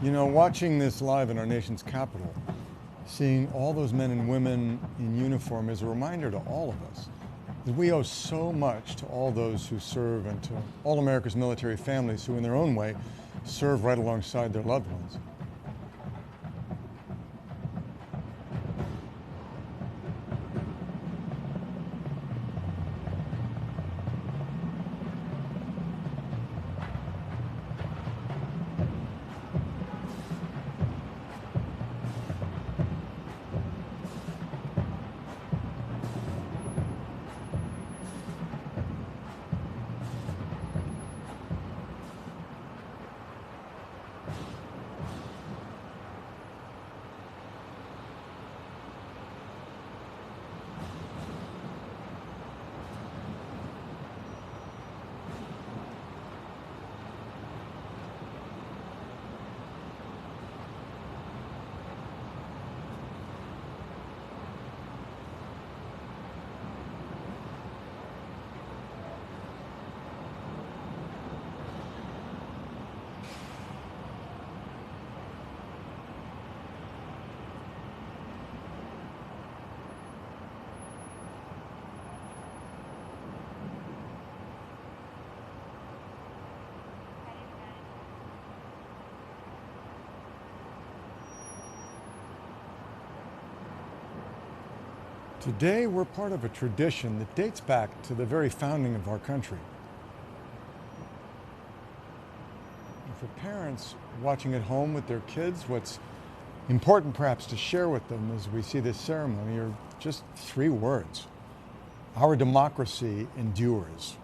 You know, watching this live in our nation's capital, seeing all those men and women in uniform is a reminder to all of us that we owe so much to all those who serve and to all America's military families who, in their own way, serve right alongside their loved ones. Today, we're part of a tradition that dates back to the very founding of our country. And for parents watching at home with their kids, what's important perhaps to share with them as we see this ceremony are just 3 words. Our democracy endures.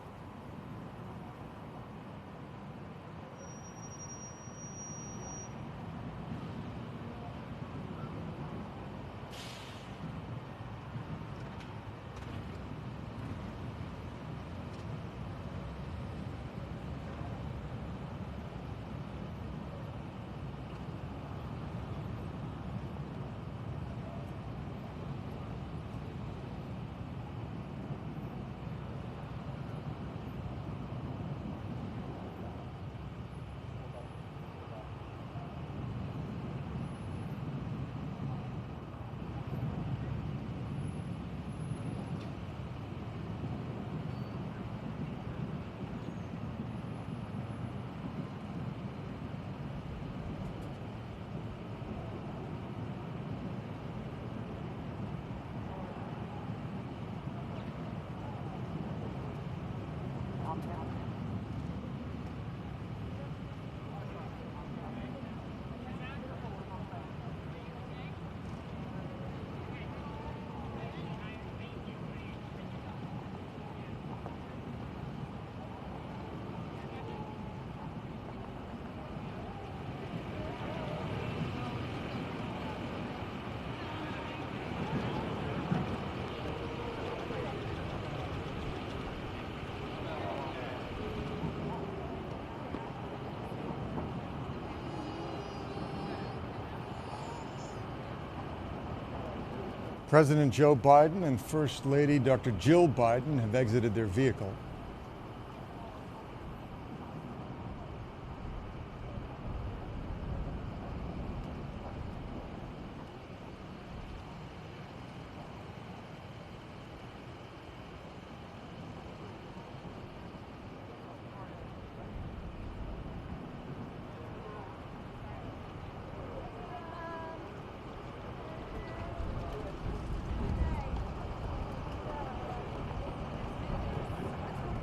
President Joe Biden and First Lady Dr. Jill Biden have exited their vehicle.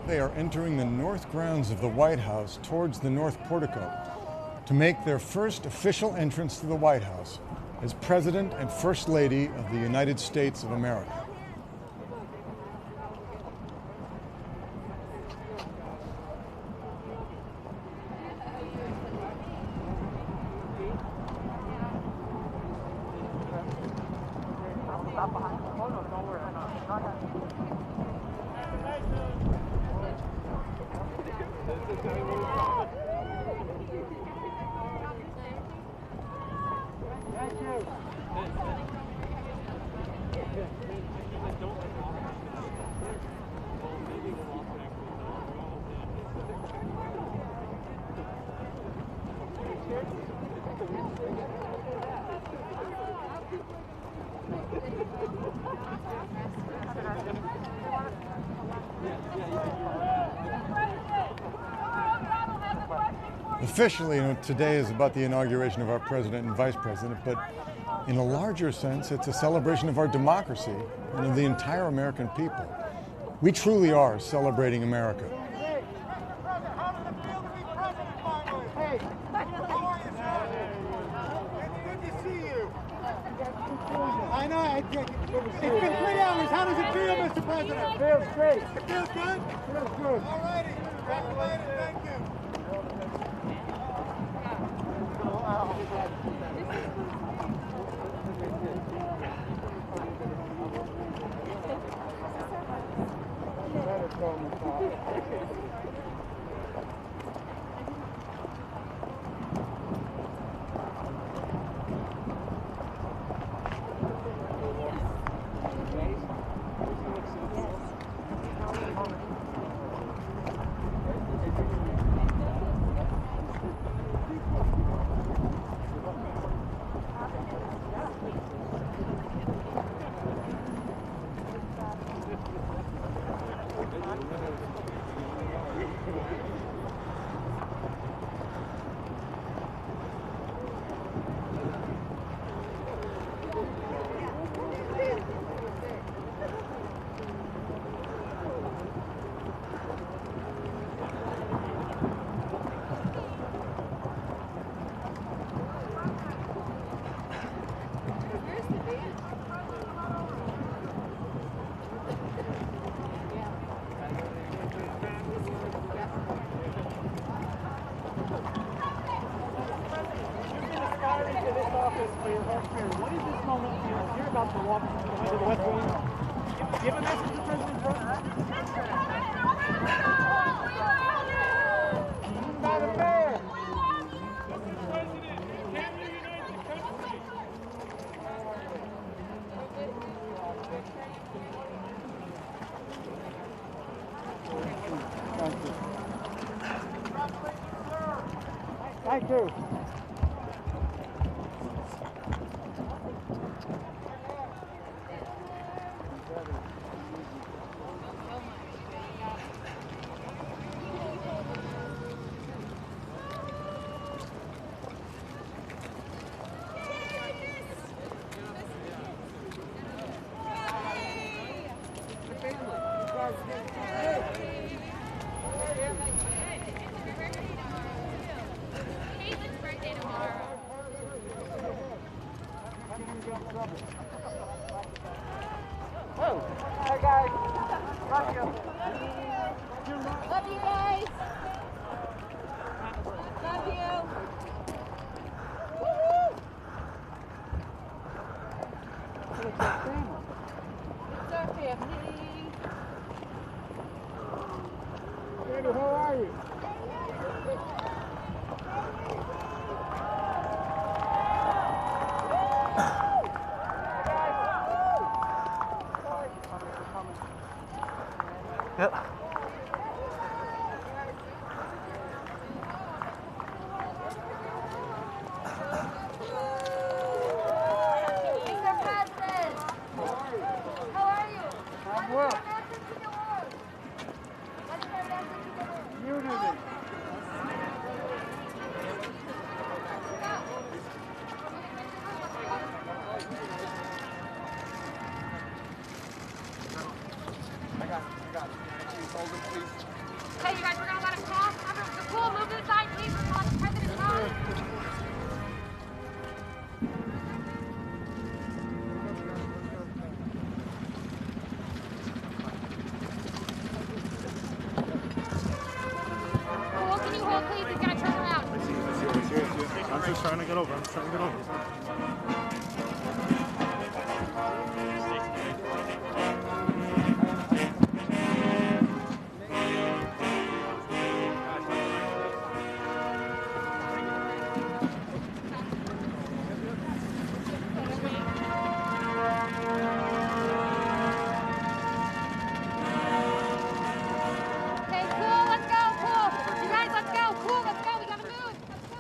They are entering the north grounds of the White House towards the North Portico to make their first official entrance to the White House as President and First Lady of the United States of America. officially, today is about the inauguration of our president and vice president, but in a larger sense, it's a celebration of our democracy and of the entire American people. We truly are celebrating America. I know. It's been 3 hours. How does it feel, Mr. President? It feels great. It feels good? It feels good. All righty. Congratulations. Thank you. For your home career, what is this moment for you? You're about to walk into the West Wing. Give a message to President Trump. Not a fair. Thank you. Oh, hey guys. Love you. Love you guys. Love you. Woo-hoo. It's our family. It's our family. Daddy, how are you? Yep. Mr. President, how are you? I'm well. What's your message to the world? What's your message to the world? Unity. I got it. Can you hold it, please? Okay, you guys, we're gonna let him talk. The pool, move to the side, please. We're gonna let the president talk. Pool, can you hold, please? He's gonna turn around. I'm just trying to get over. Okay, pool, let's go, pool. You guys, let's go. Pool, let's go. We gotta move. Let's go.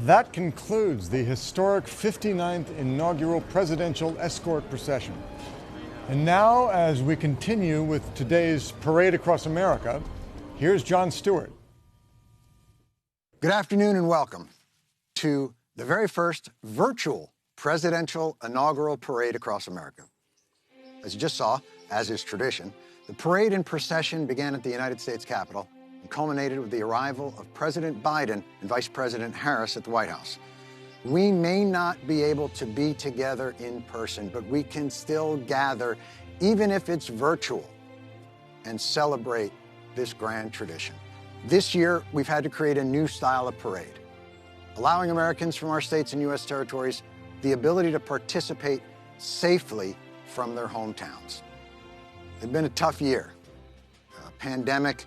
That concludes the historic 59th inaugural presidential escort procession. And now, as we continue with today's Parade Across America, here's Jon Stewart. Good afternoon and welcome to the very first virtual presidential inaugural parade across America. As you just saw, as is tradition, the parade and procession began at the United States Capitol and culminated with the arrival of President Biden and Vice President Harris at the White House. We may not be able to be together in person, but we can still gather, even if it's virtual, and celebrate this grand tradition. This year, we've had to create a new style of parade, allowing Americans from our states and U.S. territories the ability to participate safely from their hometowns. It's been a tough year. Pandemic,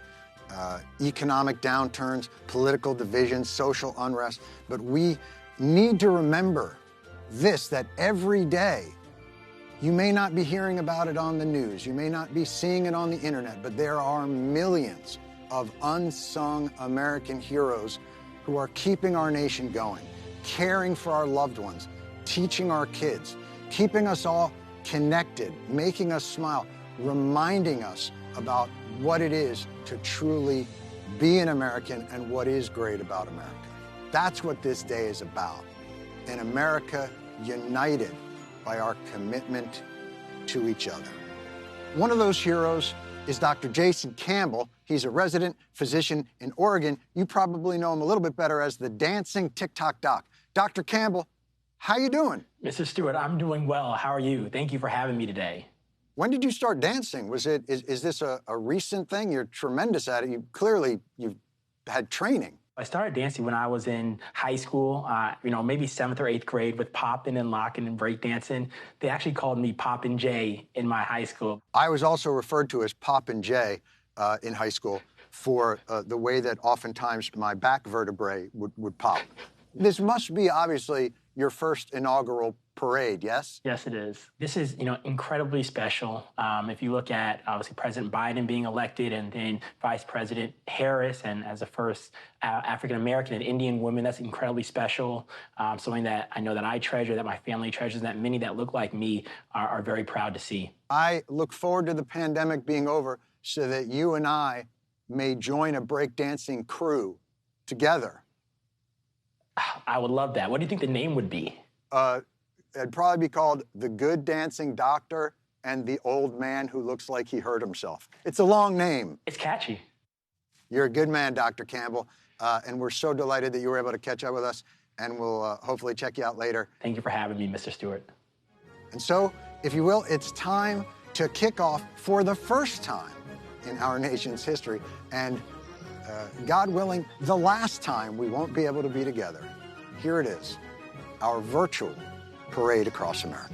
economic downturns, political divisions, social unrest, but we need to remember this, that every day, you may not be hearing about it on the news, you may not be seeing it on the internet, but there are millions of unsung American heroes who are keeping our nation going, caring for our loved ones, teaching our kids, keeping us all connected, making us smile, reminding us about what it is to truly be an American and what is great about America. That's what this day is about, an America united by our commitment to each other. One of those heroes is Dr. Jason Campbell. He's a resident physician in Oregon. You probably know him a little bit better as the dancing TikTok doc. Dr. Campbell, how you doing? Mr. Stewart, I'm doing well. How are you? Thank you for having me today. When did you start dancing? Is this a recent thing? You're tremendous at it. You've had training. I started dancing when I was in high school, maybe 7th or 8th grade with popping and locking and breakdancing. They actually called me Poppin' Jay in my high school. I was also referred to as Poppin' Jay in high school for the way that oftentimes my back vertebrae would pop. This must be obviously your first inaugural parade, yes? Yes, it is. This is, incredibly special. If you look at, obviously, President Biden being elected and then Vice President Harris, and as the first African-American and Indian woman, that's incredibly special. Something that I know that I treasure, that my family treasures, and that many that look like me are very proud to see. I look forward to the pandemic being over so that you and I may join a breakdancing crew together. I would love that. What do you think the name would be? It'd probably be called The Good Dancing Doctor and the Old Man Who Looks Like He Hurt Himself. It's a long name. It's catchy. You're a good man, Dr. Campbell, and we're so delighted that you were able to catch up with us, and we'll hopefully check you out later. Thank you for having me, Mr. Stewart. And so, if you will, it's time to kick off for the first time in our nation's history, and God willing, the last time we won't be able to be together. Here it is, our virtual parade across America.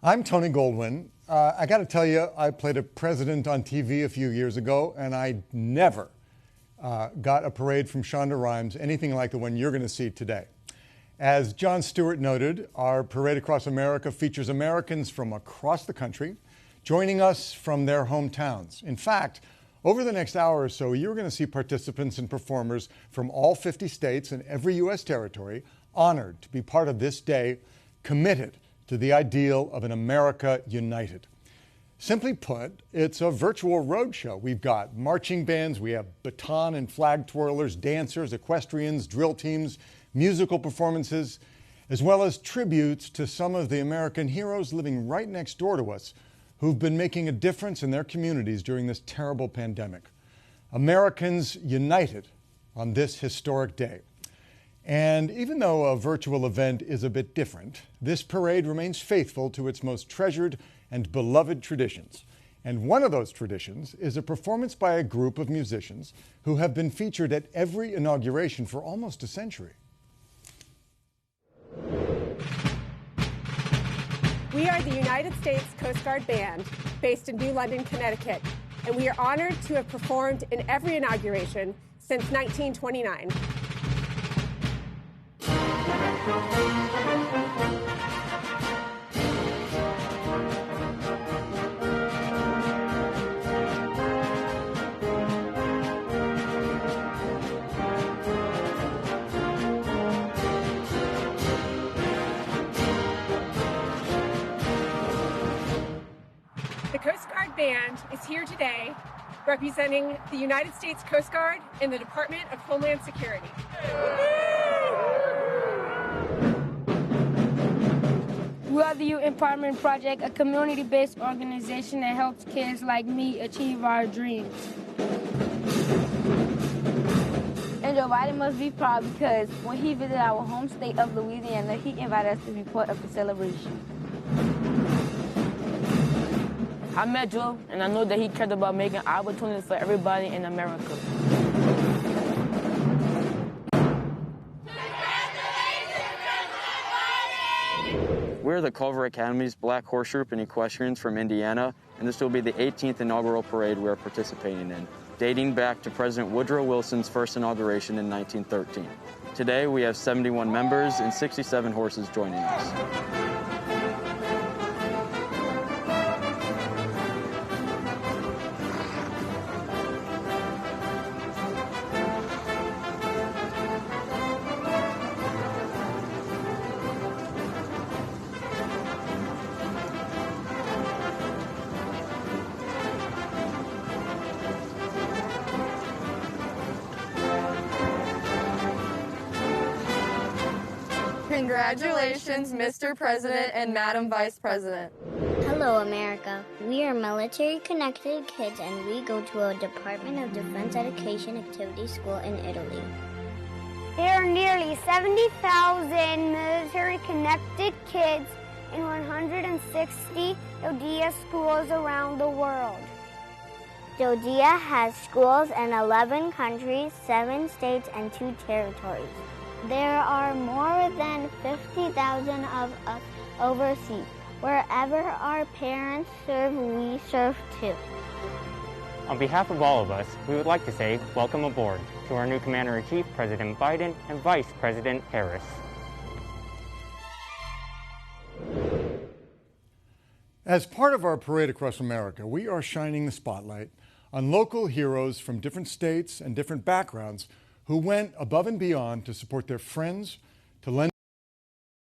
I'm Tony Goldwyn. I got to tell you, I played a president on TV a few years ago, and I never got a parade from Shonda Rhimes, anything like the one you're going to see today. As Jon Stewart noted, our Parade Across America features Americans from across the country joining us from their hometowns. In fact, over the next hour or so, you're going to see participants and performers from all 50 states and every U.S. territory honored to be part of this day, committed to the ideal of an America united. Simply put, it's a virtual roadshow. We've got marching bands, we have baton and flag twirlers, dancers, equestrians, drill teams, musical performances, as well as tributes to some of the American heroes living right next door to us who've been making a difference in their communities during this terrible pandemic. Americans united on this historic day. And even though a virtual event is a bit different, this parade remains faithful to its most treasured and beloved traditions. And one of those traditions is a performance by a group of musicians who have been featured at every inauguration for almost a century. We are the United States Coast Guard Band, based in New London, Connecticut, and we are honored to have performed in every inauguration since 1929. Band is here today representing the United States Coast Guard and the Department of Homeland Security. We are the Youth Empowerment Project, a community-based organization that helps kids like me achieve our dreams. And Joe Biden must be proud because when he visited our home state of Louisiana, he invited us to be part of the celebration. I met Joe, and I know that he cared about making opportunities for everybody in America. We're the Culver Academy's Black Horse Troop and Equestrians from Indiana, and this will be the 18th inaugural parade we're participating in, dating back to President Woodrow Wilson's first inauguration in 1913. Today, we have 71 members and 67 horses joining us. Congratulations, Mr. President and Madam Vice President. Hello, America. We are military-connected kids, and we go to a Department of Defense Education activity school in Italy. There are nearly 70,000 military-connected kids in 160 Jodia schools around the world. Jodia has schools in 11 countries, 7 states, and 2 territories. There are more than 50,000 of us overseas. Wherever our parents serve, we serve too. On behalf of all of us, we would like to say welcome aboard to our new Commander-in-Chief, President Biden, and Vice President Harris. As part of our parade across America, we are shining the spotlight on local heroes from different states and different backgrounds who went above and beyond to support their friends, to lend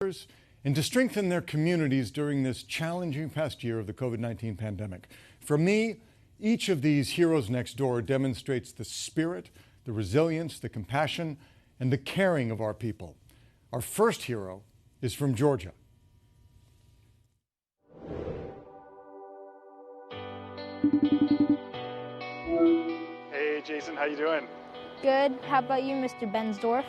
others, and to strengthen their communities during this challenging past year of the COVID-19 pandemic. For me, each of these heroes next door demonstrates the spirit, the resilience, the compassion, and the caring of our people. Our first hero is from Georgia. Hey, Jason, how you doing? Good. How about you, Mr. Bensdorf?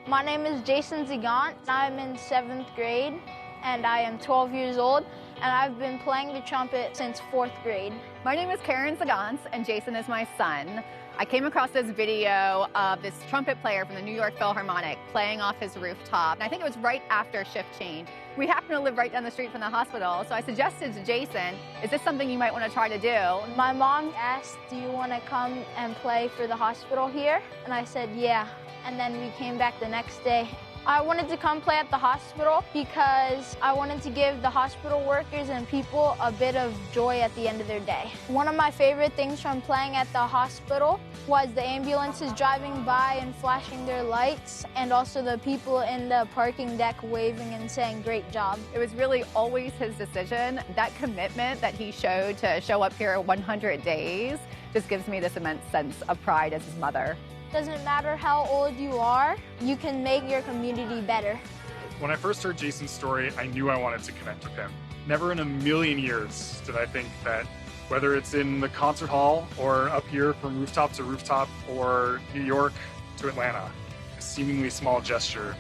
My name is Jason Zigant. I'm in 7th grade, and I am 12 years old, and I've been playing the trumpet since 4th grade. My name is Karen Zagant, and Jason is my son. I came across this video of this trumpet player from the New York Philharmonic playing off his rooftop, and I think it was right after shift change. We happen to live right down the street from the hospital, so I suggested to Jason, is this something you might want to try to do? My mom asked, do you want to come and play for the hospital here? And I said, yeah. And then we came back the next day. I wanted to come play at the hospital because I wanted to give the hospital workers and people a bit of joy at the end of their day. One of my favorite things from playing at the hospital was the ambulances driving by and flashing their lights, and also the people in the parking deck waving and saying, great job. It was really always his decision. That commitment that he showed to show up here 100 days just gives me this immense sense of pride as his mother. Doesn't matter how old you are, you can make your community better. When I first heard Jason's story, I knew I wanted to connect with him. Never in a million years did I think that whether it's in the concert hall or up here from rooftop to rooftop or New York to Atlanta, a seemingly small gesture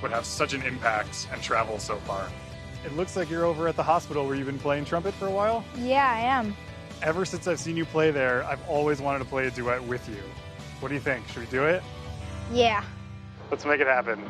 would have such an impact and travel so far. It looks like you're over at the hospital where you've been playing trumpet for a while. Yeah, I am. Ever since I've seen you play there, I've always wanted to play a duet with you. What do you think? Should we do it? Yeah. Let's make it happen.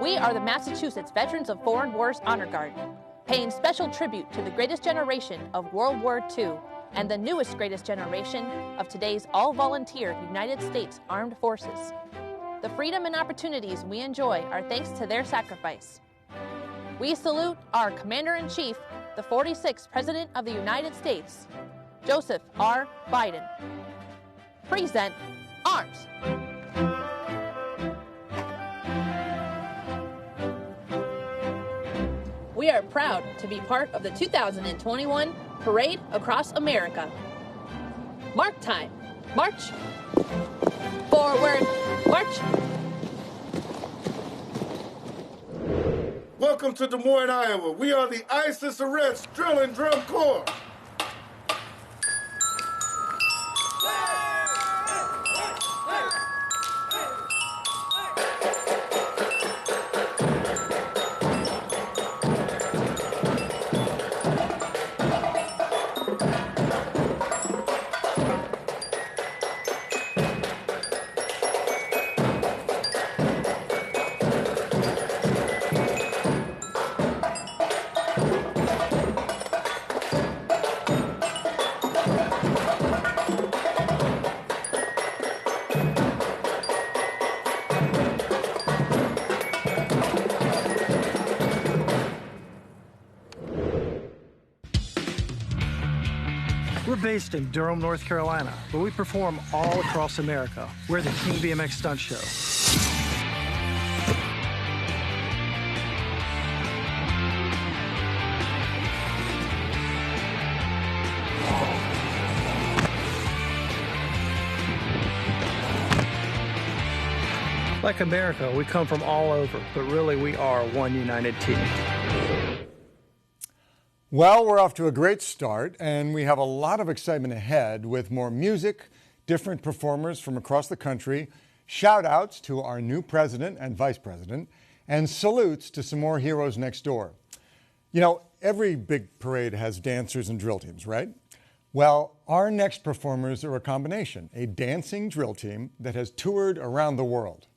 We are the Massachusetts Veterans of Foreign Wars Honor Guard, paying special tribute to the greatest generation of World War II and the newest greatest generation of today's all-volunteer United States Armed Forces. The freedom and opportunities we enjoy are thanks to their sacrifice. We salute our Commander-in-Chief, the 46th President of the United States, Joseph R. Biden. Present arms. We are proud to be part of the 2021 Parade Across America. Mark time. March. Forward. March. Welcome to Des Moines, Iowa. We are the ISIS Arrest Drill and Drum Corps. We're based in Durham, North Carolina, but we perform all across America. We're the King BMX Stunt Show. Like America, we come from all over, but really we are one united team. Well, we're off to a great start, and we have a lot of excitement ahead with more music, different performers from across the country, shout-outs to our new president and vice president, and salutes to some more heroes next door. You know, every big parade has dancers and drill teams, right? Well, our next performers are a combination, a dancing drill team that has toured around the world.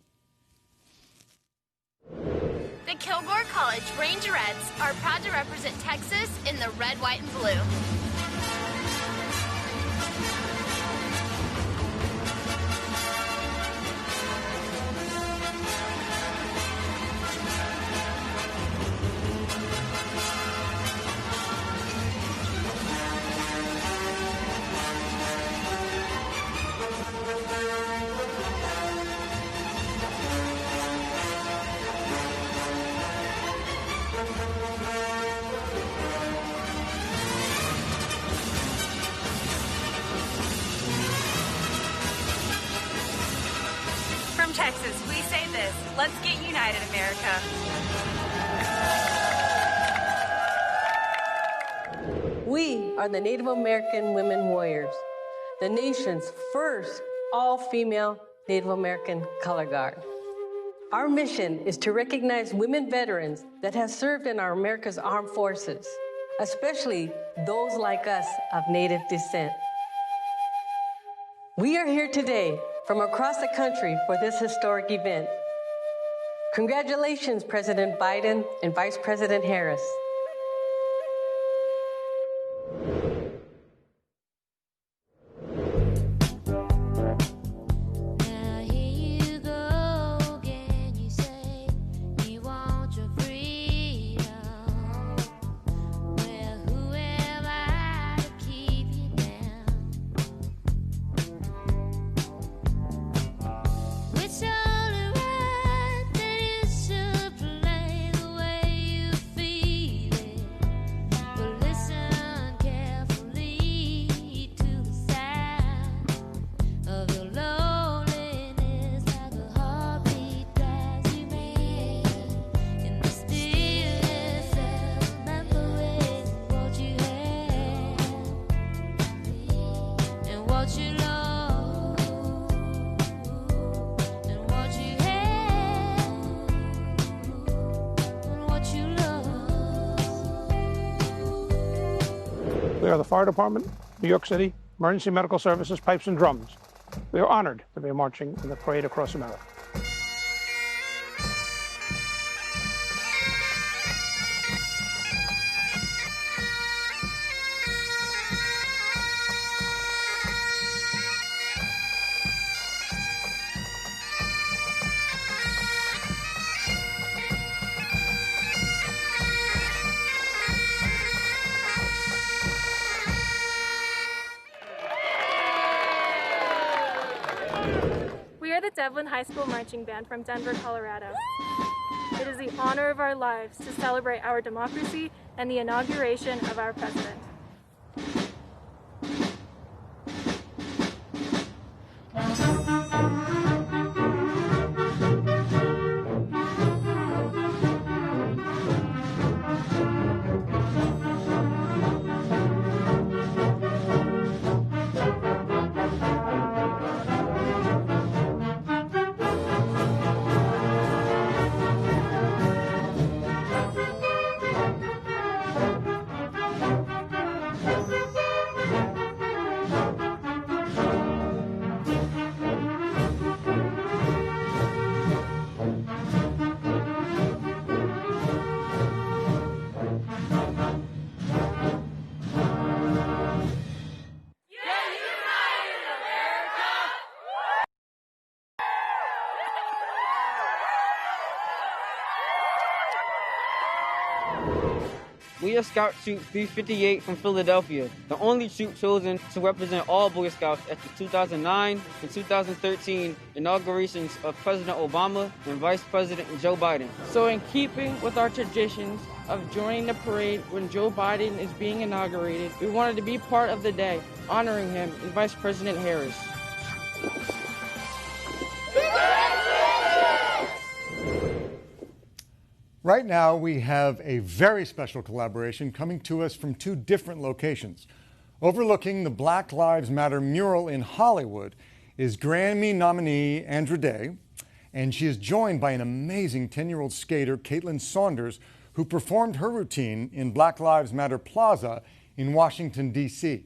The Kilgore College Rangerettes are proud to represent Texas in the red, white, and blue. Texas, we say this, let's get united, America. We are the Native American Women Warriors, the nation's first all-female Native American color guard. Our mission is to recognize women veterans that have served in our America's armed forces, especially those like us of Native descent. We are here today from across the country for this historic event. Congratulations, President Biden and Vice President Harris. We are the Fire Department, New York City, Emergency Medical Services, Pipes and Drums. We are honored to be marching in the Parade Across America. the Devlin High School Marching Band from Denver, Colorado. It is the honor of our lives to celebrate our democracy and the inauguration of our president. We are Scout Troop 358 from Philadelphia, the only troop chosen to represent all Boy Scouts at the 2009 and 2013 inaugurations of President Obama and Vice President Joe Biden. So in keeping with our traditions of joining the parade when Joe Biden is being inaugurated, we wanted to be part of the day, honoring him and Vice President Harris. Right now, we have a very special collaboration coming to us from two different locations. Overlooking the Black Lives Matter mural in Hollywood is Grammy nominee Andra Day, and she is joined by an amazing 10-year-old skater, Caitlin Saunders, who performed her routine in Black Lives Matter Plaza in Washington, D.C.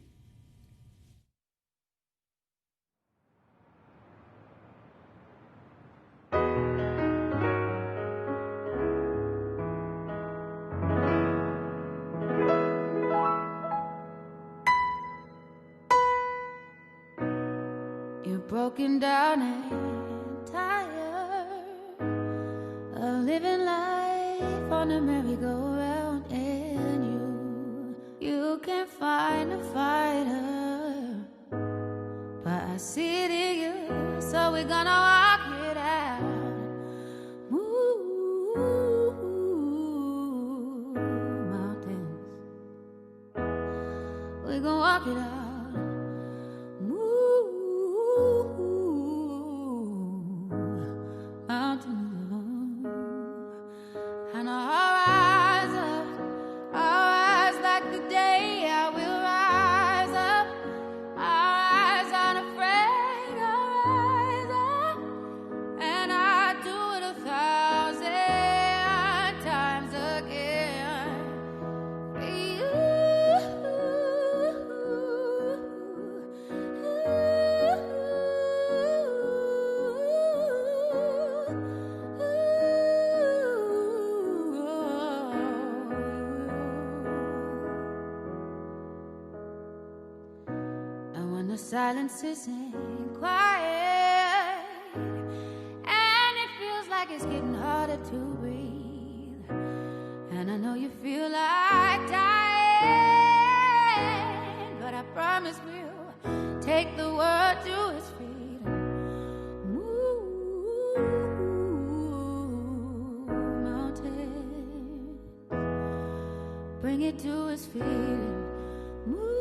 Broken down and tired of living life on a merry-go-round, and you can't find a fighter, but I see it in you, so we're gonna walk it out. Move mountains, we're gonna walk it out. Silence isn't quiet, and it feels like it's getting harder to breathe. And I know you feel like dying, but I promise we'll take the world to its feet. Move mountains, bring it to its feet. Move.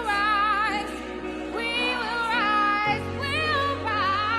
Rise, we will rise, we'll rise.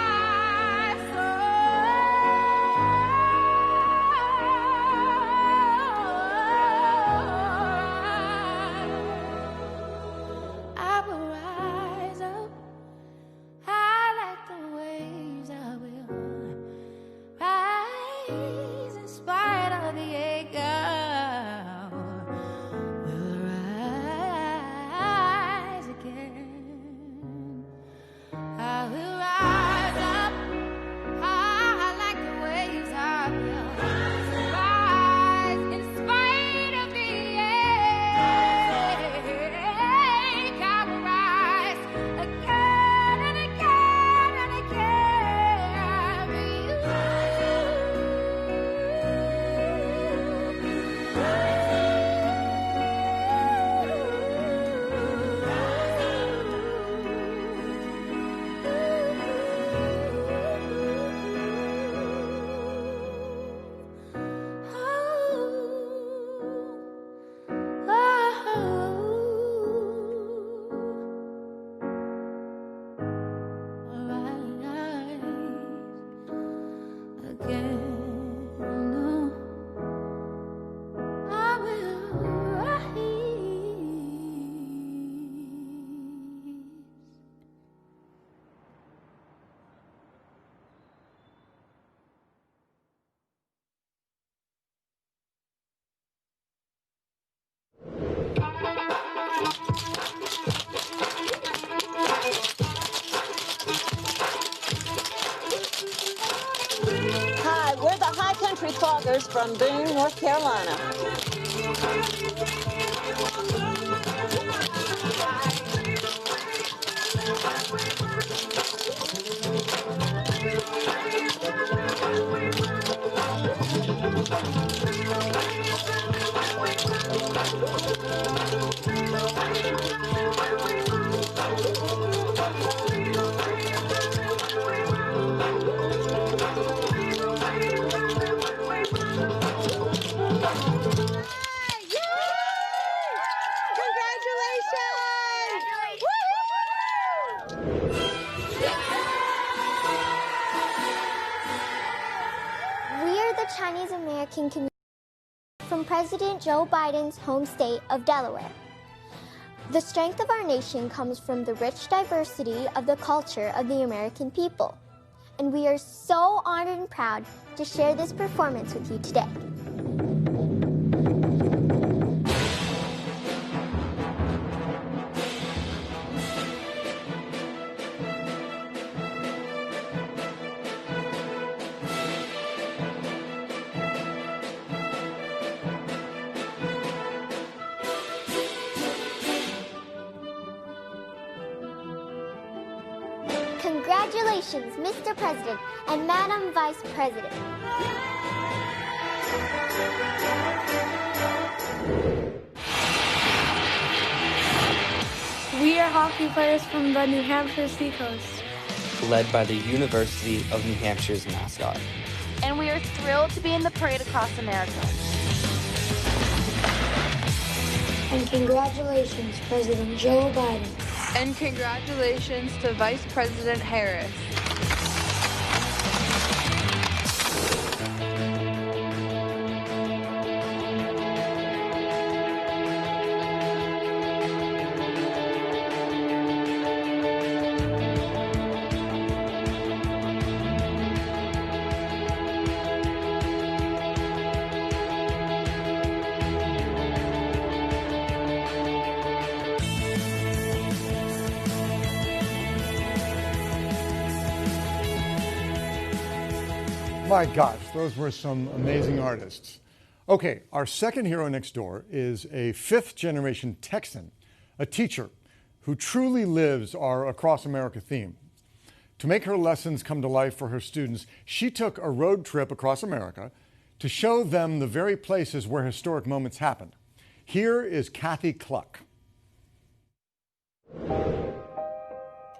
Country Cloggers from Boone, North Carolina. Chinese American community from President Joe Biden's home state of Delaware. The strength of our nation comes from the rich diversity of the culture of the American people. And we are so honored and proud to share this performance with you today. Congratulations, Mr. President and Madam Vice President. We are hockey players from the New Hampshire Seacoast, led by the University of New Hampshire's mascot. And we are thrilled to be in the parade across America. And congratulations, President Joe Biden. And congratulations to Vice President Harris. My gosh, those were some amazing artists. Okay, our second hero next door is a fifth-generation Texan, a teacher who truly lives our Across America theme. To make her lessons come to life for her students, she took a road trip across America to show them the very places where historic moments happened. Here is Kathy Cluck.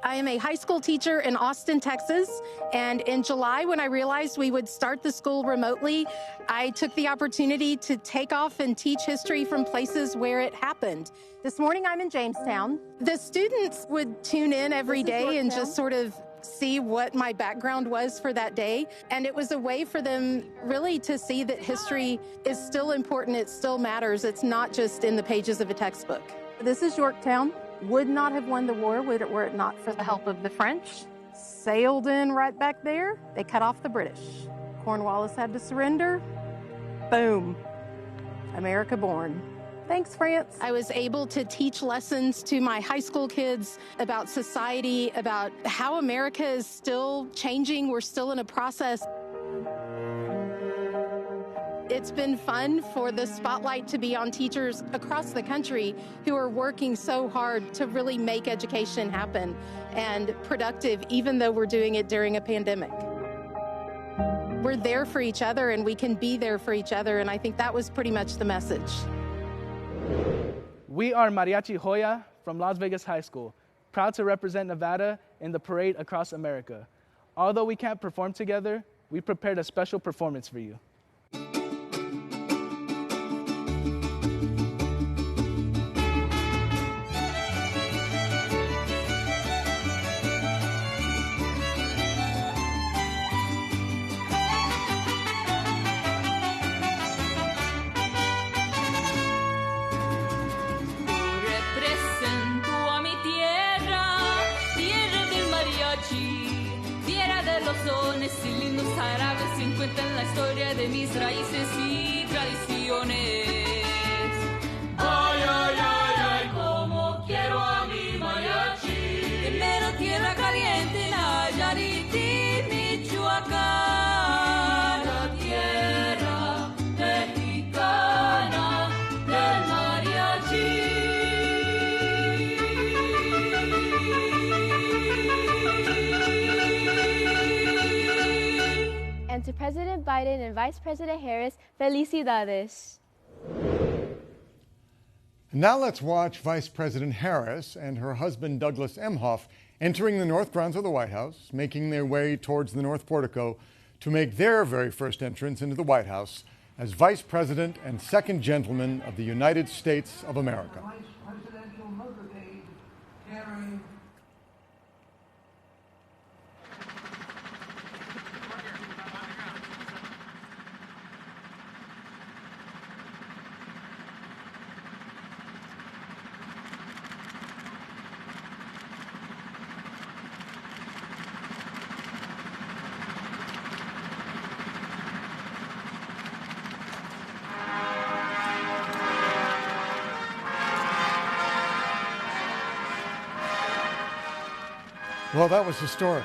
I am a high school teacher in Austin, Texas, and in July, when I realized we would start the school remotely, I took the opportunity to take off and teach history from places where it happened. This morning, I'm in Jamestown. The students would tune in every day and just sort of see what my background was for that day, and it was a way for them really to see that history is still important, it still matters, it's not just in the pages of a textbook. This is Yorktown. Would not have won the war were it not for the help of the French. Sailed in right back there. They cut off the British. Cornwallis had to surrender. Boom. America born. Thanks, France. I was able to teach lessons to my high school kids about society, about how America is still changing. We're still in a process. It's been fun for the spotlight to be on teachers across the country who are working so hard to really make education happen and productive, even though we're doing it during a pandemic. We're there for each other and we can be there for each other, and I think that was pretty much the message. We are Mariachi Hoya from Las Vegas High School, proud to represent Nevada in the parade across America. Although we can't perform together, we prepared a special performance for you. En la historia de mis raíces y tradiciones. Ay, ay, ay, ay, como quiero a mi mariachi. En mero tierra caliente, Nayarit y Michoacán. La tierra to President Biden and Vice President Harris, felicidades. Now let's watch Vice President Harris and her husband Douglas Emhoff entering the north grounds of the White House, making their way towards the north portico to make their very first entrance into the White House as Vice President and Second Gentleman of the United States of America. Well, that was historic.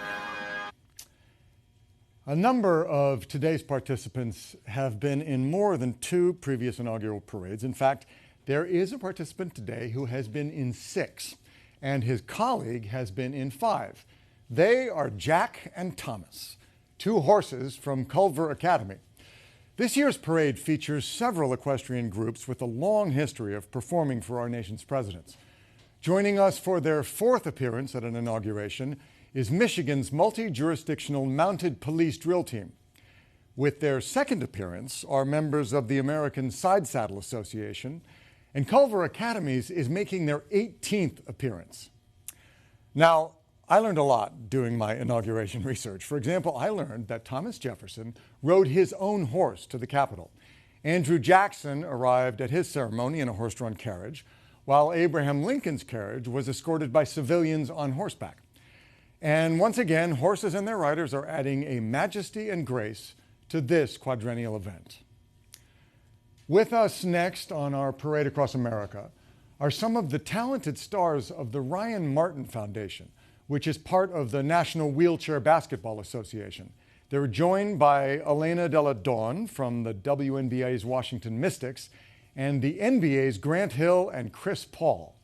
A number of today's participants have been in more than 2 previous inaugural parades. In fact, there is a participant today who has been in 6, and his colleague has been in 5. They are Jack and Thomas, 2 horses from Culver Academy. This year's parade features several equestrian groups with a long history of performing for our nation's presidents. Joining us for their 4th appearance at an inauguration is Michigan's multi-jurisdictional mounted police drill team. With their 2nd appearance are members of the American Side Saddle Association, and Culver Academies is making their 18th appearance. Now, I learned a lot doing my inauguration research. For example, I learned that Thomas Jefferson rode his own horse to the Capitol. Andrew Jackson arrived at his ceremony in a horse-drawn carriage, while Abraham Lincoln's carriage was escorted by civilians on horseback. And once again, horses and their riders are adding a majesty and grace to this quadrennial event. With us next on our Parade Across America are some of the talented stars of the Ryan Martin Foundation, which is part of the National Wheelchair Basketball Association. They're joined by Elena Della Dawn from the WNBA's Washington Mystics and the NBA's Grant Hill and Chris Paul.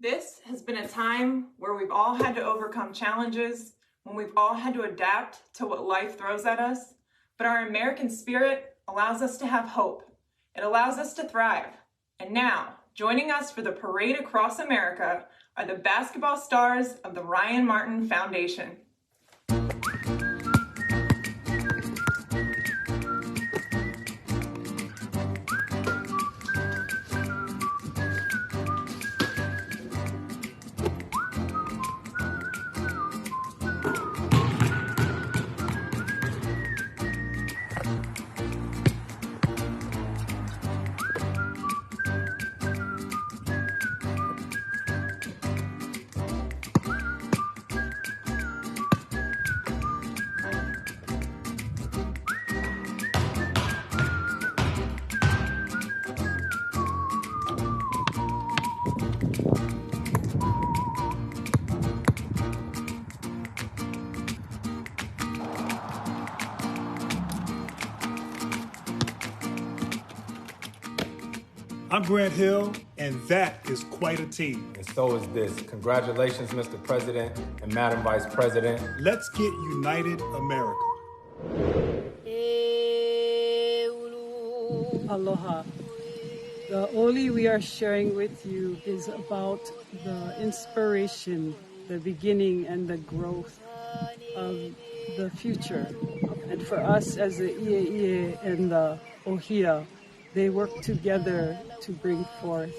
This has been a time where we've all had to overcome challenges, when we've all had to adapt to what life throws at us, but our American spirit allows us to have hope. It allows us to thrive. And now, joining us for the Parade Across America are the basketball stars of the Ryan Martin Foundation. I'm Grant Hill, and that is quite a team. And so is this. Congratulations, Mr. President and Madam Vice President. Let's get United America. Aloha. The Oli we are sharing with you is about the inspiration, the beginning, and the growth of the future. And for us as the Ie and the Ohia, they work together to bring forth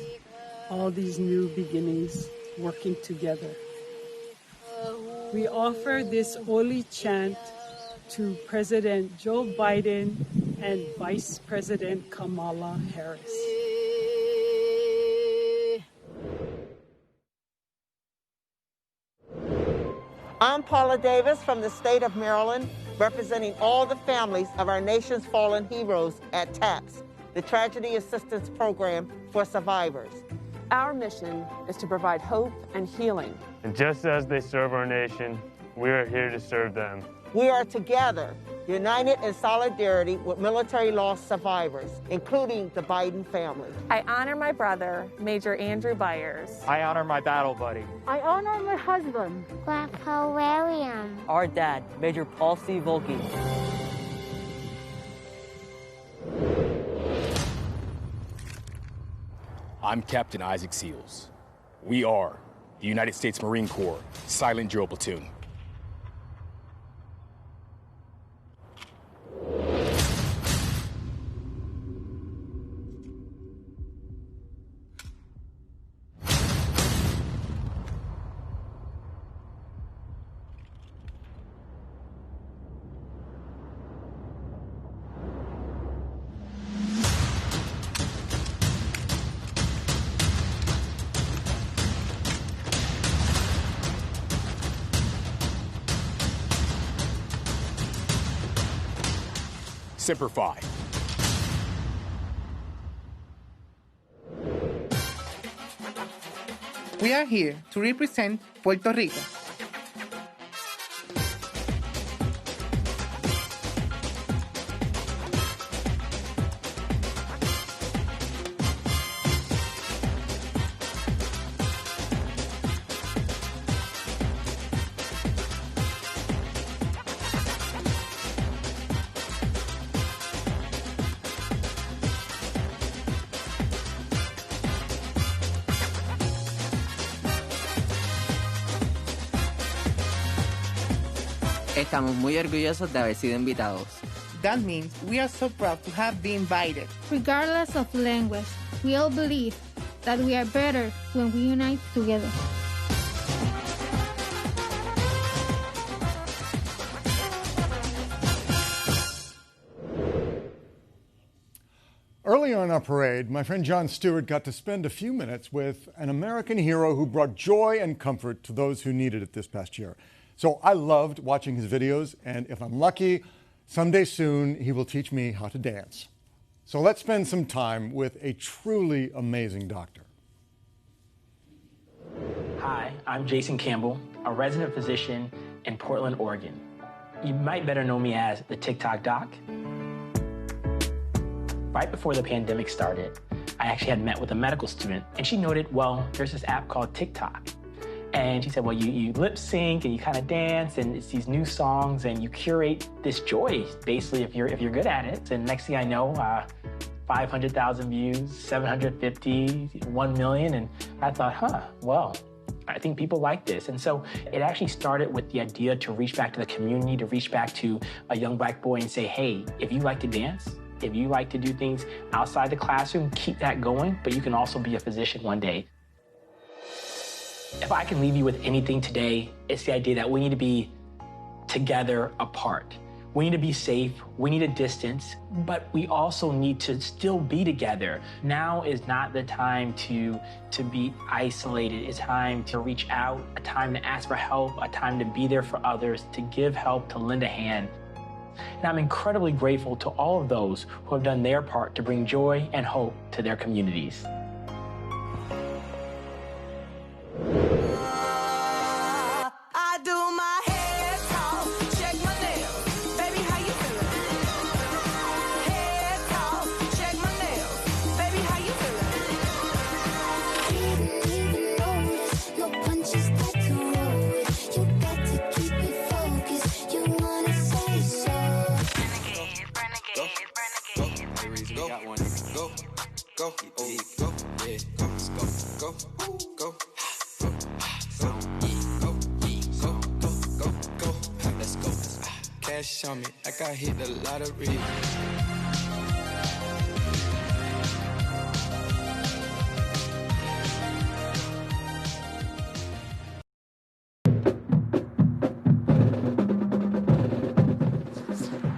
all these new beginnings working together. We offer this Oli chant to President Joe Biden and Vice President Kamala Harris. I'm Paula Davis from the state of Maryland, representing all the families of our nation's fallen heroes at TAPS, the Tragedy Assistance Program for Survivors. Our mission is to provide hope and healing. And just as they serve our nation, we are here to serve them. We are together united in solidarity with military loss survivors, including the Biden family. I honor my brother, Major Andrew Byers. I honor my battle buddy. I honor my husband, Grandpa William. Our dad, Major Paul C. Volke. I'm Captain Isaac Seals. We are the United States Marine Corps Silent Drill Platoon. Semper Fi. We are here to represent Puerto Rico. Estamos muy orgullosos de haber sido invitados. That means we are so proud to have been invited. Regardless of language, we all believe that we are better when we unite together. Earlier in our parade, my friend Jon Stewart got to spend a few minutes with an American hero who brought joy and comfort to those who needed it this past year. So I loved watching his videos, and if I'm lucky, someday soon he will teach me how to dance. So let's spend some time with a truly amazing doctor. Hi, I'm Jason Campbell, a resident physician in Portland, Oregon. You might better know me as the TikTok Doc. Right before the pandemic started, I actually had met with a medical student, and she noted, well, there's this app called TikTok. And she said, well, you lip sync and you kind of dance, and it's these new songs, and you curate this joy, basically, if you're good at it. And next thing I know, 500,000 views, 750, 1 million, and I thought, well, I think people like this. And so it actually started with the idea to reach back to the community, to reach back to a young black boy and say, hey, if you like to dance, if you like to do things outside the classroom, keep that going, but you can also be a physician one day. If I can leave you with anything today, it's the idea that we need to be together apart. We need to be safe, we need a distance, but we also need to still be together. Now is not the time to be isolated. It's time to reach out, a time to ask for help, a time to be there for others, to give help, to lend a hand. And I'm incredibly grateful to all of those who have done their part to bring joy and hope to their communities. I do my head talk, check my nails. Baby, how you feeling? Head talk, check my nails. Baby, how you feeling? No punches that can roll with. You got to keep it focused. You wanna say so. Renegade. Got one. Go. Go. Go. Yeah. Go. Go. Let's go. Cash on me like I hit the lottery.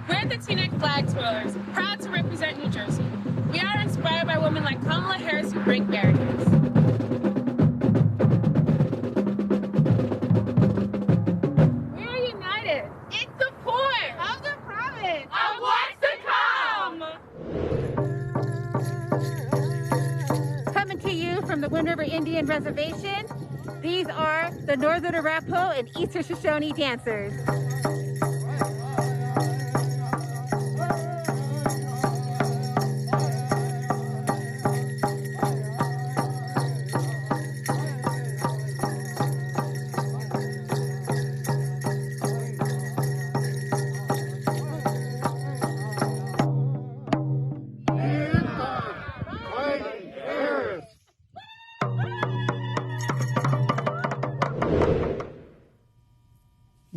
We're the Teenage Flag Spoilers, proud to represent New Jersey. We are inspired by women like Kamala Harris who break barriers. We are united in support of the promise of what's to come. Coming to you from the Wind River Indian Reservation, these are the Northern Arapaho and Eastern Shoshone dancers.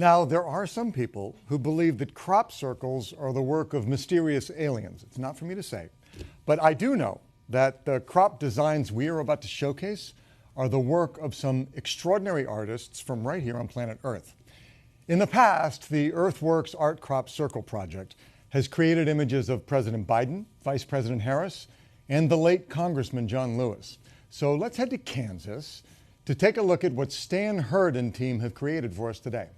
Now, there are some people who believe that crop circles are the work of mysterious aliens. It's not for me to say, but I do know that the crop designs we are about to showcase are the work of some extraordinary artists from right here on planet Earth. In the past, the Earthworks Art Crop Circle project has created images of President Biden, Vice President Harris, and the late Congressman John Lewis. So let's head to Kansas to take a look at what Stan Hurd and team have created for us today.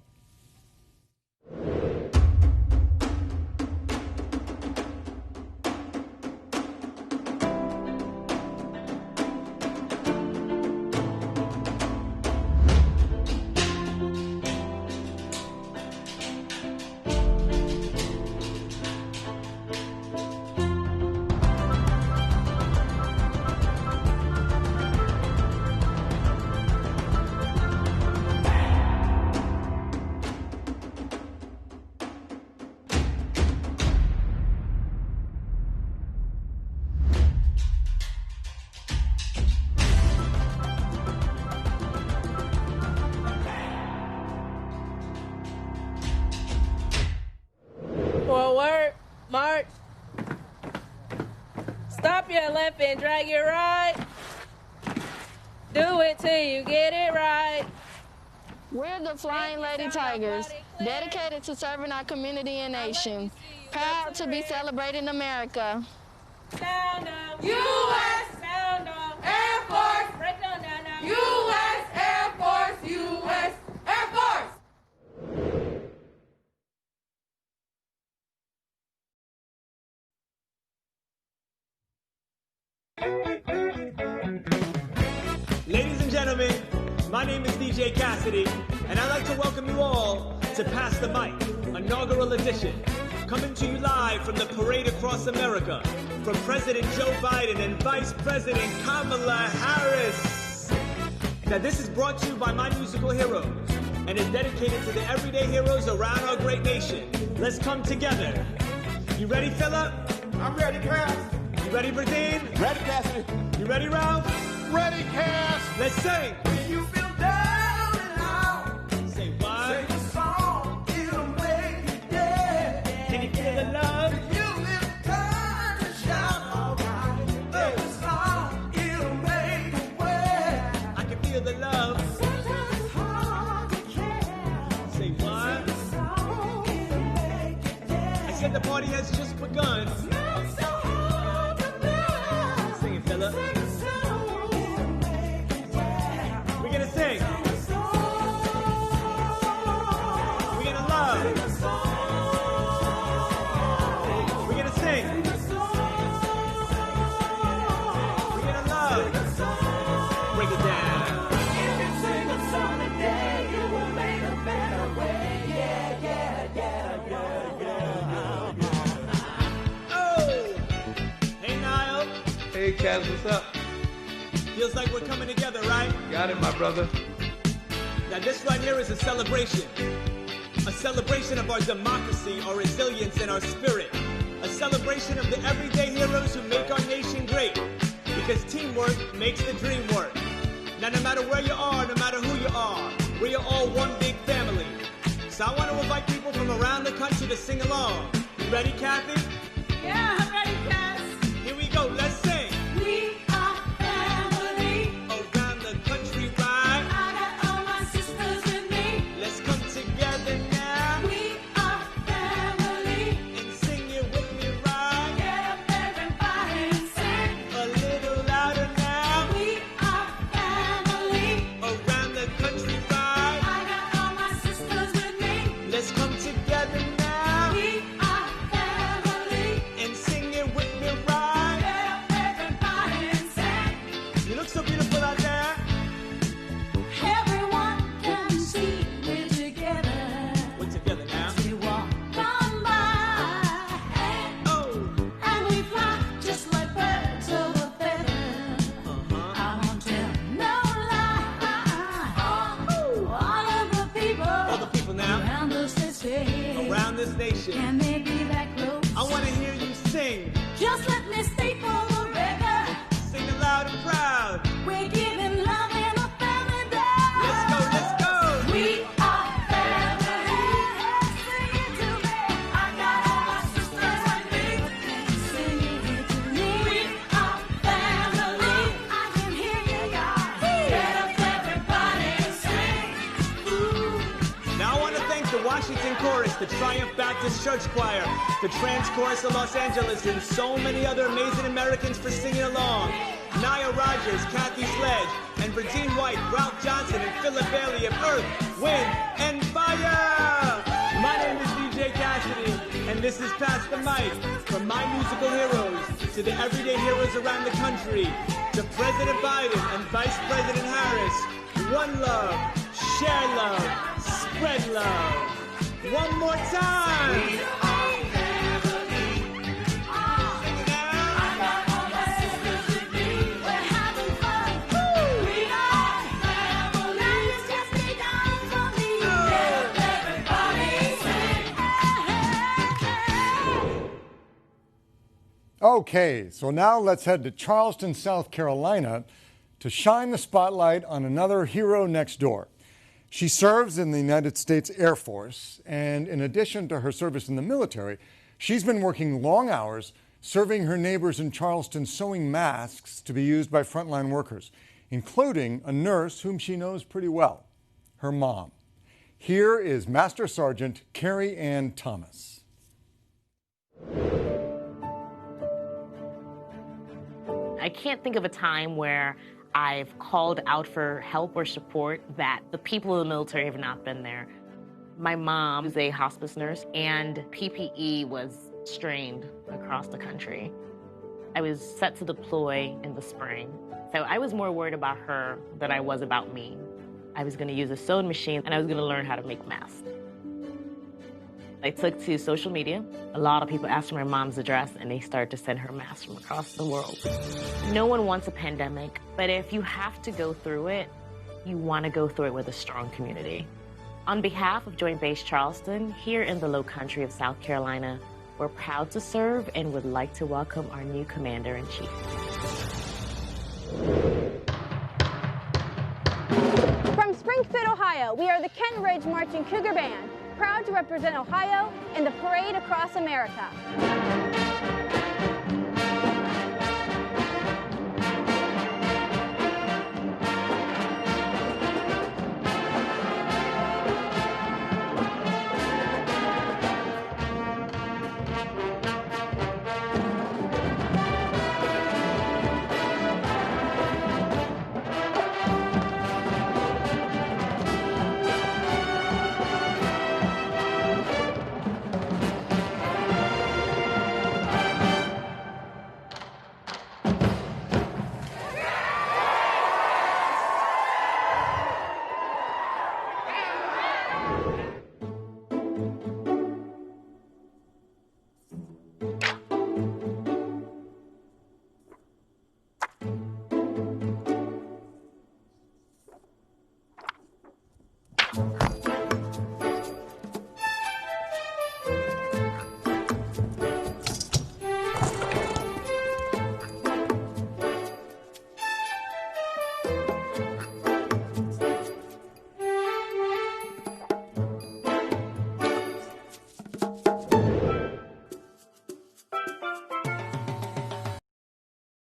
Forward, march. Stop your left and drag your right. Do it till you get it right. We're the Flying Lady Tigers, dedicated to serving our community and nation. Proud to be celebrating America. Sound of U.S. Sound of Air Force. Break down now. U.S. Air Force. U.S. Air Force. Ladies and gentlemen, my name is DJ Cassidy, and I'd like to welcome you all to Pass the Mic, inaugural edition, coming to you live from the parade across America, from President Joe Biden and Vice President Kamala Harris. Now, this is brought to you by my musical heroes, and is dedicated to the everyday heroes around our great nation. Let's come together. You ready, Phillip? I'm ready, Cass. You ready, Bradine? Ready, Cassidy. You ready, Ralph? Ready, Cass. Let's sing. When you feel down and out, say what? Sing a song, it'll make you dance. Can you feel the love? You live time to shout, alright. Sing a song, it'll make you wet. I can feel the love. Sometimes it's hard to care. Say what? Sing a song, it'll make you dance. I said the party has just begun. It's not so hard to bear. Sing it, Phillip. Sing a song, it'll make you dance. We're gonna sing. Sing a song. We're gonna love. Sing a song. We're gonna sing. Sing a song. We're gonna love. Sing a song. Break it down. If you sing a song today, you will make a better way. Yeah, yeah, yeah, yeah, yeah, yeah. Oh! Hey, Niall. Hey, Kaz, what's up? Feels like we're coming together, right? Got it, my brother. Now, this right here is a celebration. A celebration of our democracy, our resilience, and our spirit. A celebration of the everyday heroes who make our nation great. Because teamwork makes the dream work. Now, no matter where you are, no matter who you are, we are all one big family. So I want to invite people from around the country to sing along. You ready, Kathy? Yeah, I'm ready, Cass. Here we go, let's sing. We are family. Around the country ride. I got all my sisters with me. Let's come together now. We are family. And sing it with me, right? Get up, everybody, and sing. A little louder now. We are family. Around the country ride. I got all my sisters with me. Let's come together now. We are family. And sing it with me, right? Get up, everybody, and sing. You look so beautiful out there. Everyone can see we're together. We're together now. We walk on by, and we fly just like birds of a feather. I won't tell no lie. All of the people, All the people now. around us they say, Around this nation. can they be that close? I want to hear you sing. Just let me stay for the record. Sing it loud and proud. We're giving love in a family day. Let's go, let's go. We are family. Washington Chorus, the Triumph Baptist Church Choir, the Trans Chorus of Los Angeles, and so many other amazing Americans for singing along. Nia Rogers, Kathy Sledge, and Virgin White, Ralph Johnson, and Philip Bailey of Earth, Wind, and Fire! My name is DJ Cassidy, and this is Pass the Mic. From my musical heroes to the everyday heroes around the country, to President Biden and Vice President Harris, one love, share love, spread love. One more time! Okay, so now let's head to Charleston, South Carolina to shine the spotlight on another hero next door. She serves in the United States Air Force, and in addition to her service in the military, she's been working long hours serving her neighbors in Charleston sewing masks to be used by frontline workers, including a nurse whom she knows pretty well, her mom. Here is Master Sergeant Carrie Ann Thomas. I can't think of a time where I've called out for help or support that the people in the military have not been there. My mom is a hospice nurse, and PPE was strained across the country. I was set to deploy in the spring, so I was more worried about her than I was about me. I was going to use a sewing machine, and I was going to learn how to make masks. I took to social media. A lot of people asked for my mom's address, and they started to send her masks from across the world. No one wants a pandemic, but if you have to go through it, you want to go through it with a strong community. On behalf of Joint Base Charleston, here in the Low Country of South Carolina, we're proud to serve and would like to welcome our new Commander-in-Chief. From Springfield, Ohio, we are the Kent Ridge Marching Cougar Band, proud to represent Ohio in the parade across America.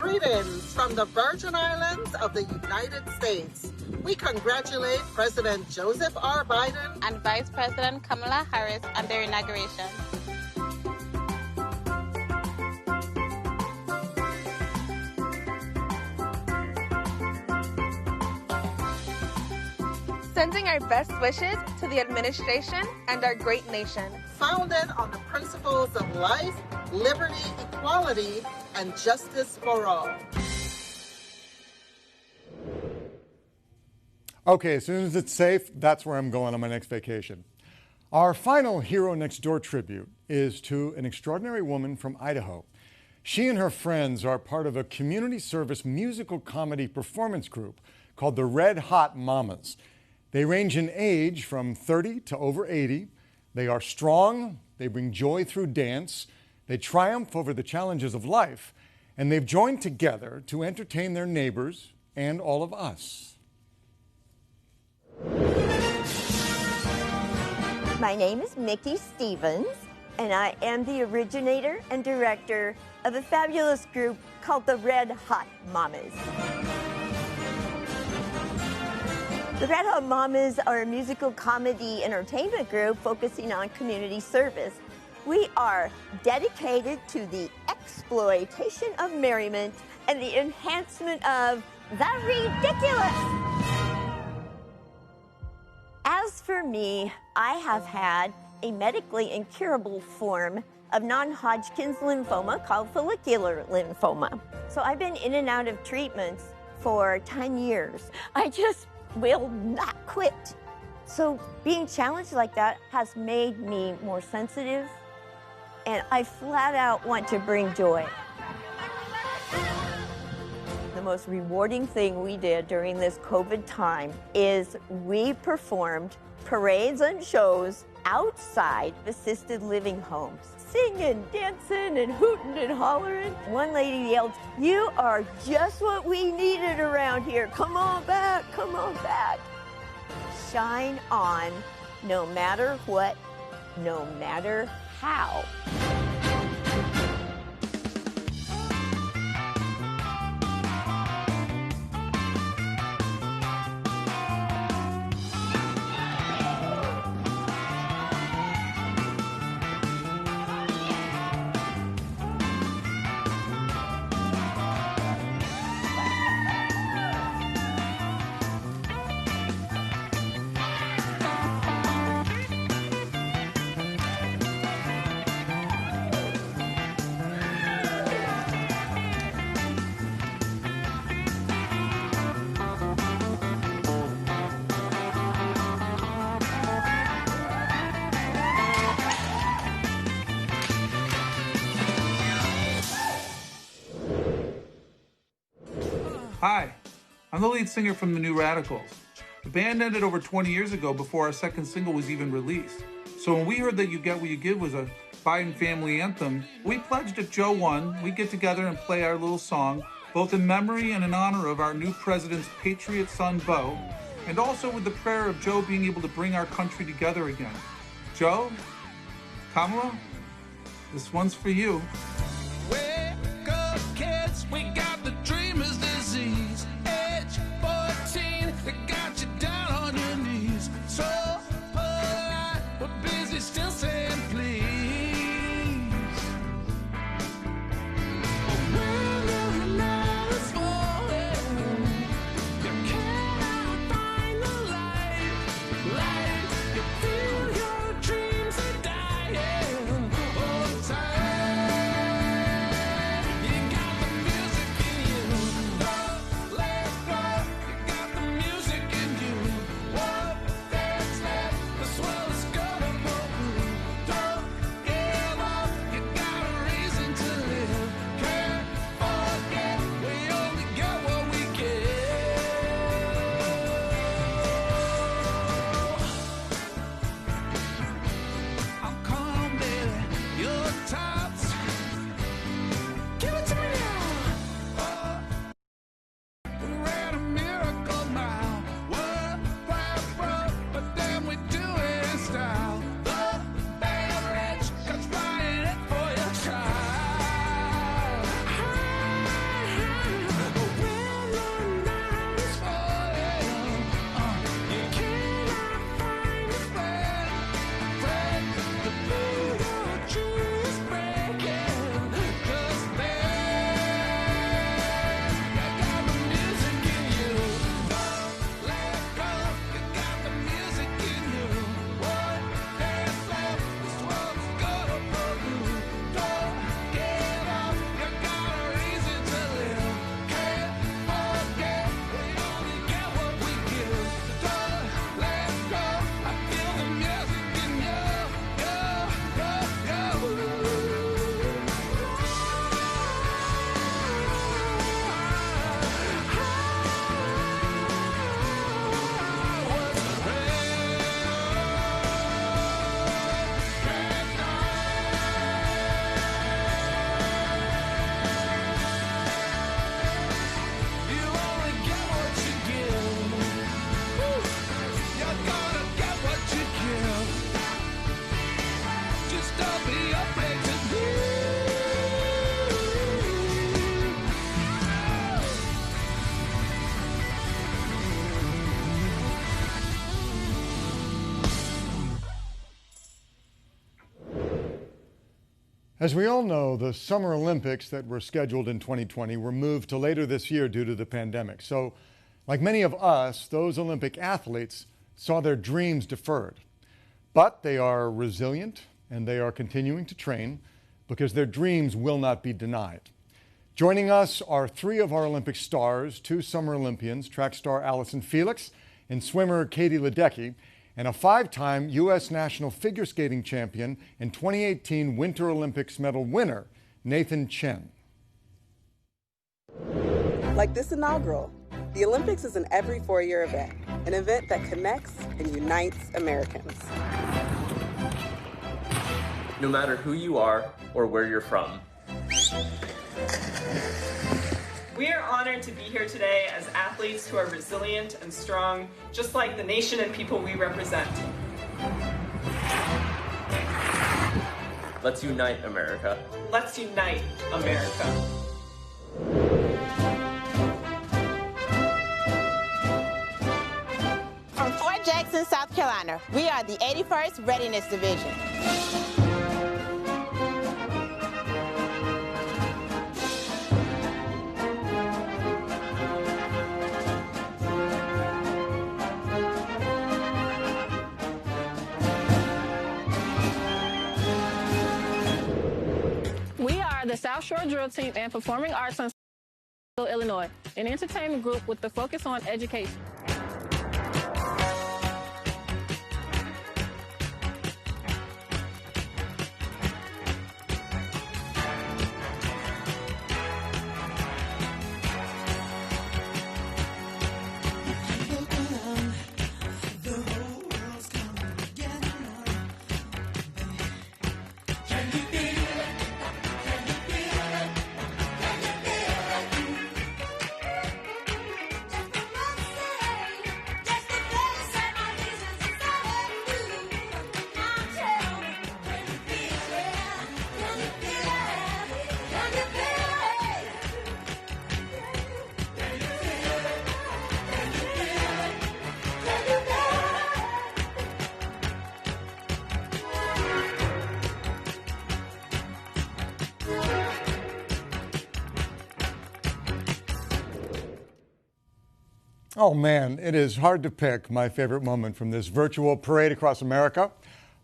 Greetings from the Virgin Islands of the United States. We congratulate President Joseph R. Biden and Vice President Kamala Harris on their inauguration. Sending our best wishes to the administration and our great nation. Founded on the principles of life, liberty, equality, and justice for all. Okay, as soon as it's safe, that's where I'm going on my next vacation. Our final Hero Next Door tribute is to an extraordinary woman from Idaho. She and her friends are part of a community service musical comedy performance group called the Red Hot Mamas. They range in age from 30 to over 80. They are strong, they bring joy through dance, they triumph over the challenges of life, and they've joined together to entertain their neighbors and all of us. My name is Mickey Stevens, and I am the originator and director of a fabulous group called the Red Hot Mamas. The Red Hot Mamas are a musical comedy entertainment group focusing on community service. We are dedicated to the exploitation of merriment and the enhancement of the ridiculous. As for me, I have had a medically incurable form of non-Hodgkin's lymphoma called follicular lymphoma. So I've been in and out of treatments for 10 years. I just will not quit. So being challenged like that has made me more sensitive, and I flat out want to bring joy. The most rewarding thing we did during this COVID time is we performed parades and shows outside assisted living homes, singing, dancing, and hooting and hollering. One lady yelled, "You are just what we needed around here. Come on back, come on back." Shine on, no matter what, no matter how. Hi, I'm the lead singer from the New Radicals. The band ended over 20 years ago before our second single was even released. So when we heard that You Get What You Give was a Biden family anthem, we pledged if Joe won, we'd get together and play our little song, both in memory and in honor of our new president's patriot son, Beau, and also with the prayer of Joe being able to bring our country together again. Joe, Kamala, this one's for you. Wake up, kids, we got the dreamer's disease. Age 14, they got you down on your knees. So polite, but busy still saying please. When the night is falling, you cannot find the light. You feel your dreams are dying all the time. As we all know, the Summer Olympics that were scheduled in 2020 were moved to later this year due to the pandemic. So, like many of us, those Olympic athletes saw their dreams deferred. But they are resilient and they are continuing to train because their dreams will not be denied. Joining us are three of our Olympic stars, two Summer Olympians, track star Allison Felix and swimmer Katie Ledecky, and a five-time U.S. national figure skating champion and 2018 Winter Olympics medal winner, Nathan Chen. Like this inaugural, the Olympics is an every 4-year event, an event that connects and unites Americans. No matter who you are or where you're from. We are honored to be here today as athletes who are resilient and strong, just like the nation and people we represent. Let's unite America. Let's unite America. From Fort Jackson, South Carolina, we are the 81st Readiness Division. The South Shore Drill Team and Performing Arts on Illinois, an entertainment group with the focus on education. Oh man, it is hard to pick my favorite moment from this virtual parade across America,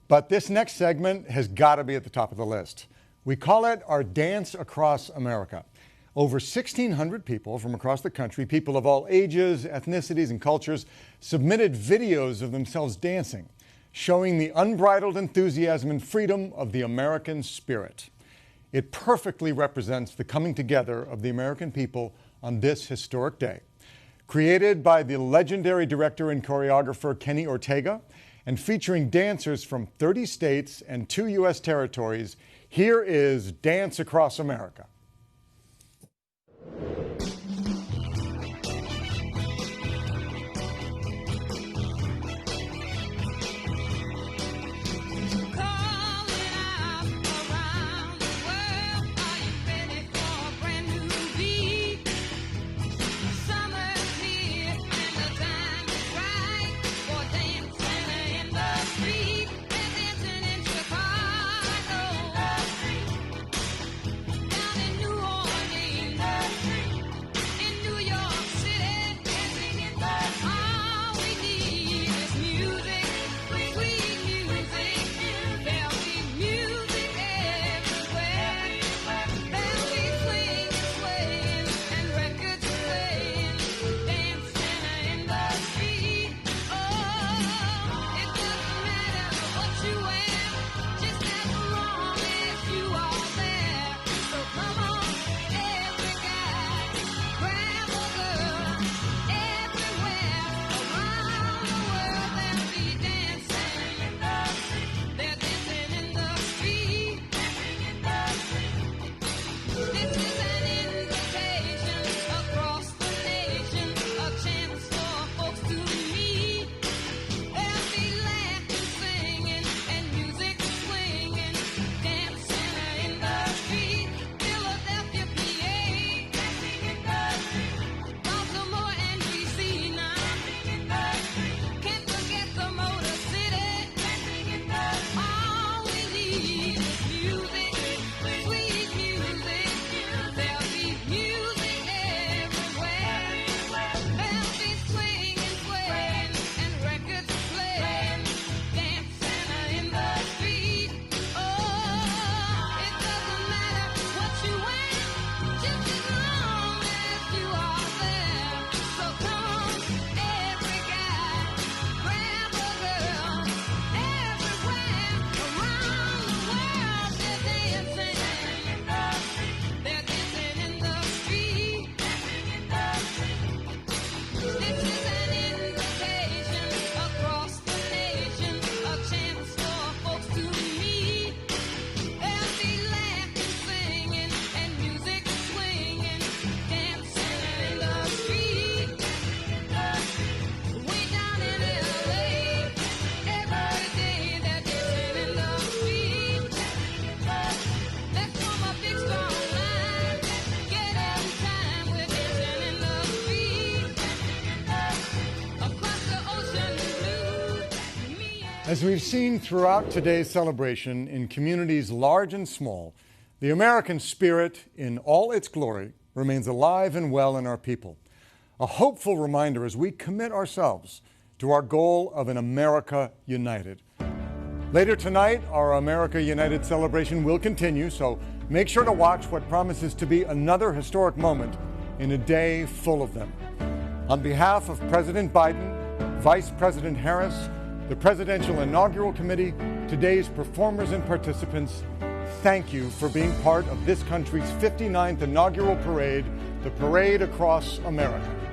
but this next segment has got to be at the top of the list. We call it our Dance Across America. Over 1,600 people from across the country, people of all ages, ethnicities, and cultures, submitted videos of themselves dancing, showing the unbridled enthusiasm and freedom of the American spirit. It perfectly represents the coming together of the American people on this historic day. Created by the legendary director and choreographer Kenny Ortega and featuring dancers from 30 states and 2 U.S. territories, here is Dance Across America. Down in As we've seen throughout today's celebration in communities large and small, the American spirit in all its glory remains alive and well in our people. A hopeful reminder as we commit ourselves to our goal of an America united. Later tonight, our America United celebration will continue, so make sure to watch what promises to be another historic moment in a day full of them. On behalf of President Biden, Vice President Harris, the Presidential Inaugural Committee, today's performers and participants, thank you for being part of this country's 59th inaugural parade, the Parade Across America.